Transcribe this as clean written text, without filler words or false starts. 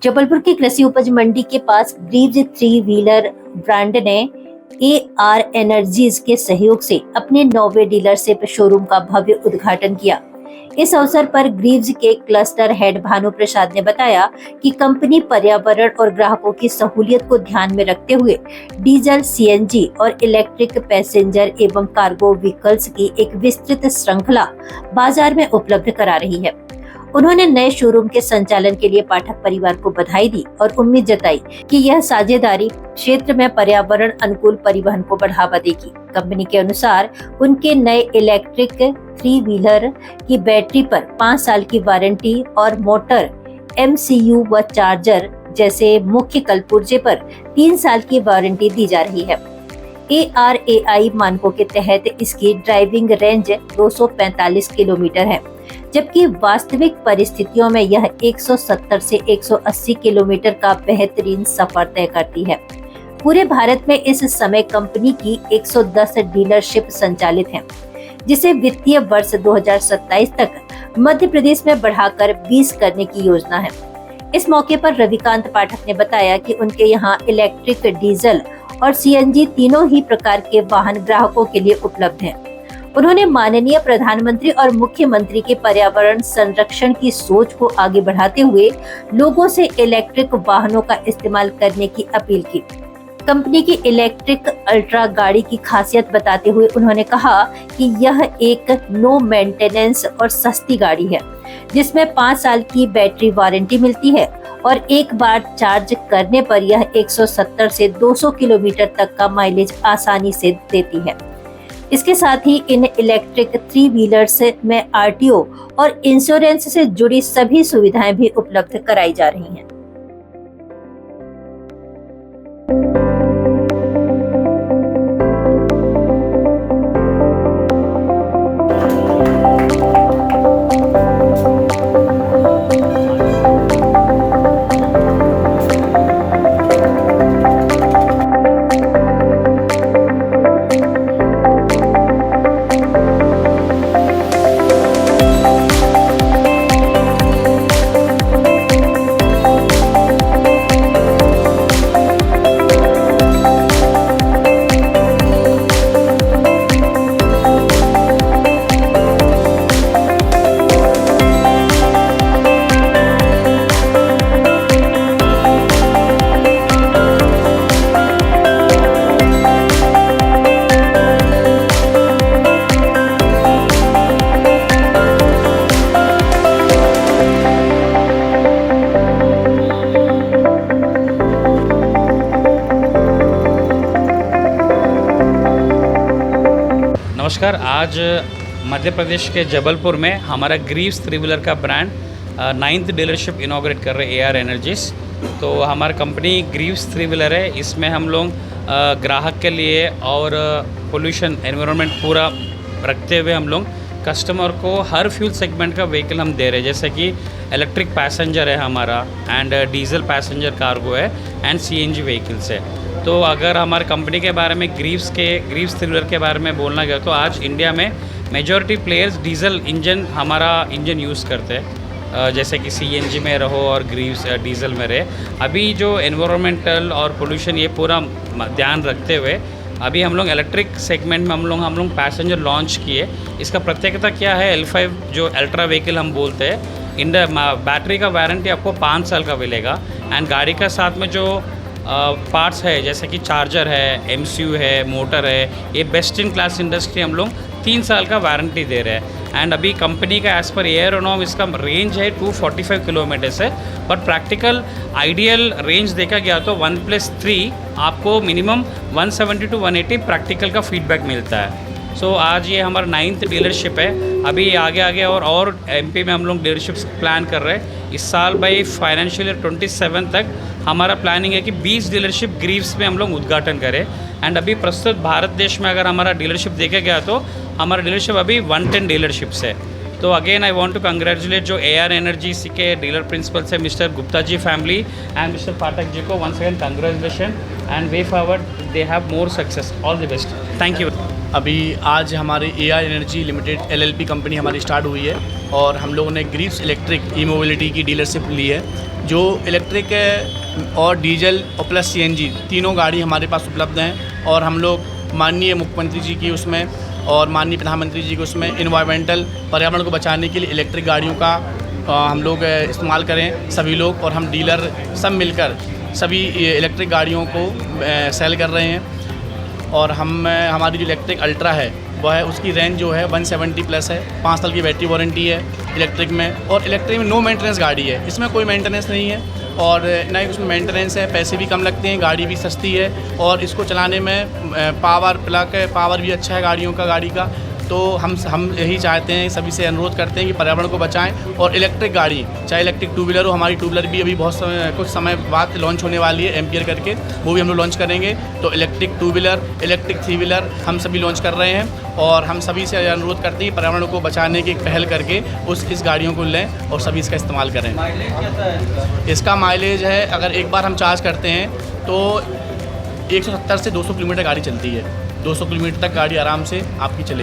जबलपुर की कृषि उपज मंडी के पास ग्रीव्स थ्री व्हीलर ब्रांड ने AR एनर्जीज के सहयोग से अपने 9वें डीलरशिप शोरूम का भव्य उद्घाटन किया। इस अवसर पर ग्रीव्स के क्लस्टर हेड भानु प्रसाद ने बताया कि कंपनी पर्यावरण और ग्राहकों की सहूलियत को ध्यान में रखते हुए डीजल, CNG और इलेक्ट्रिक पैसेंजर एवं कार्गो व्हीकल्स की एक विस्तृत श्रृंखला बाजार में उपलब्ध करा रही है। उन्होंने नए शोरूम के संचालन के लिए पाठक परिवार को बधाई दी और उम्मीद जताई कि यह साझेदारी क्षेत्र में पर्यावरण अनुकूल परिवहन को बढ़ावा देगी। कंपनी के अनुसार उनके नए इलेक्ट्रिक थ्री व्हीलर की बैटरी पर 5 साल की वारंटी और मोटर, MCU व चार्जर जैसे मुख्य कलपुर्जे पर 3 साल की वारंटी दी जा रही है। ARAI मानकों के तहत इसकी ड्राइविंग रेंज 245 किलोमीटर है, जबकि वास्तविक परिस्थितियों में यह 170 से 180 किलोमीटर का बेहतरीन सफर तय करती है। पूरे भारत में इस समय कंपनी की 110 डीलरशिप संचालित हैं, जिसे वित्तीय वर्ष 2027 तक मध्य प्रदेश में बढ़ाकर 20 करने की योजना है। इस मौके पर रविकांत पाठक ने बताया कि उनके यहाँ इलेक्ट्रिक, डीजल और CNG तीनों ही प्रकार के वाहन ग्राहकों के लिए उपलब्ध हैं। उन्होंने माननीय प्रधानमंत्री और मुख्यमंत्री के पर्यावरण संरक्षण की सोच को आगे बढ़ाते हुए लोगों से इलेक्ट्रिक वाहनों का इस्तेमाल करने की अपील की। कंपनी की इलेक्ट्रिक अल्ट्रा गाड़ी की खासियत बताते हुए उन्होंने कहा कि यह एक नो मेंटेनेंस और सस्ती गाड़ी है, जिसमें 5 साल की बैटरी वारंटी मिलती है और एक बार चार्ज करने पर यह 170 से 200 किलोमीटर तक का माइलेज आसानी से देती है। इसके साथ ही इन इलेक्ट्रिक थ्री व्हीलर्स में RTO और इंश्योरेंस से जुड़ी सभी सुविधाएं भी उपलब्ध कराई जा रही हैं। नमस्कार। आज मध्य प्रदेश के जबलपुर में हमारा ग्रीव्स थ्री व्हीलर का ब्रांड 9th डीलरशिप इनॉग्रेट कर रहे AR एनर्जीज। तो हमारा कंपनी ग्रीव्स थ्री व्हीलर है। इसमें हम लोग ग्राहक के लिए और पोल्यूशन एनवायरनमेंट पूरा रखते हुए हम लोग कस्टमर को हर फ्यूल सेगमेंट का व्हीकल हम दे रहे हैं, जैसे कि इलेक्ट्रिक पैसेंजर है हमारा एंड डीजल पैसेंजर कार्गो है एंड CNG व्हीकल्स है। तो अगर हमारे कंपनी के बारे में ग्रीव्स थ्री व्हीलर के बारे में बोलना गया तो आज इंडिया में मेजॉरिटी प्लेयर्स डीजल इंजन हमारा इंजन यूज़ करते हैं, जैसे कि CNG में रहो और ग्रीव्स डीजल में रहे। अभी जो एनवायरमेंटल और पोल्यूशन ये पूरा ध्यान रखते हुए अभी हम लोग इलेक्ट्रिक सेगमेंट में हम लोग पैसेंजर लॉन्च किए। इसका प्रत्येकता क्या है, L5 जो अल्ट्रा व्हीकल हम बोलते हैं, इन बैटरी का वारंटी आपको 5 साल का मिलेगा एंड गाड़ी का साथ में जो पार्ट्स है जैसे कि चार्जर है, MCU है, मोटर है, ये बेस्ट इन क्लास इंडस्ट्री हम लोग 3 साल का वारंटी दे रहे हैं। एंड अभी कंपनी का एज़ पर एयरोनॉम इसका रेंज है 245 किलोमीटर्स है, पर प्रैक्टिकल आइडियल रेंज देखा गया तो 1+3 आपको मिनिमम 170 to 180 प्रैक्टिकल का फीडबैक मिलता है। सो आज ये हमारा 9th डीलरशिप है। अभी आगे और MP में हम लोग डीलरशिप्स प्लान कर रहे हैं। इस साल बाई फाइनेंशियल ईयर 27 तक हमारा प्लानिंग है कि 20 डीलरशिप ग्रीव्स में हम लोग उद्घाटन करें। एंड अभी प्रस्तुत भारत देश में अगर हमारा डीलरशिप देखा गया तो हमारा डीलरशिप अभी 110 डीलरशिप्स है। तो again I want to congratulate जो AR एनर्जी के डीलर प्रिंसिपल से mister Gupta ji family and mister Pathak ji को once again congratulation and way forward they have more success. All the best. Thank you. अभी आज हमारी AR energy limited LLP company हमारी start हुई है और हम लोगों ने ग्रीव्स इलेक्ट्रिक ई-मोबिलिटी की डीलरशिप ली है, जो इलेक्ट्रिक और डीजल और प्लस CNG तीनों गाड़ी हमारे पास उपलब्ध हैं। और हम लोग माननीय मुख्यमंत्री जी की उसमें और माननीय प्रधानमंत्री जी को उसमें इन्वायरमेंटल पर्यावरण को बचाने के लिए इलेक्ट्रिक गाड़ियों का हम लोग इस्तेमाल करें सभी लोग, और हम डीलर सब मिलकर सभी इलेक्ट्रिक गाड़ियों को सेल कर रहे हैं। और हमारी जो इलेक्ट्रिक अल्ट्रा है वह है, उसकी रेंज जो है 170 प्लस है, 5 साल की बैटरी वारंटी है इलेक्ट्रिक में। और इलेक्ट्रिक में नो मेंटेनेंस गाड़ी है, इसमें कोई मेंटेनेंस नहीं है और ना ही उसमें मेंटेनेंस है, पैसे भी कम लगते हैं, गाड़ी भी सस्ती है और इसको चलाने में पावर भी अच्छा है गाड़ी का। तो हम यही चाहते हैं, सभी से अनुरोध करते हैं कि पर्यावरण को बचाएं और इलेक्ट्रिक गाड़ी, चाहे इलेक्ट्रिक टू व्हीलर हो, हमारी टू व्हीलर भी अभी कुछ समय बाद लॉन्च होने वाली है एम्पियर करके, वो भी हम लोग लॉन्च करेंगे। तो electric two wheeler, electric three wheeler हम सभी लॉन्च कर रहे हैं और हम सभी से अनुरोध करते हैं कि पर्यावरण को बचाने की एक पहल करके इस गाड़ियों को लें और सभी इसका इस्तेमाल करें। इसका माइलेज है, अगर एक बार हम चार्ज करते हैं तो 170 से 200 किलोमीटर गाड़ी चलती है, 200 किलोमीटर तक गाड़ी आराम से आपकी चलेगी।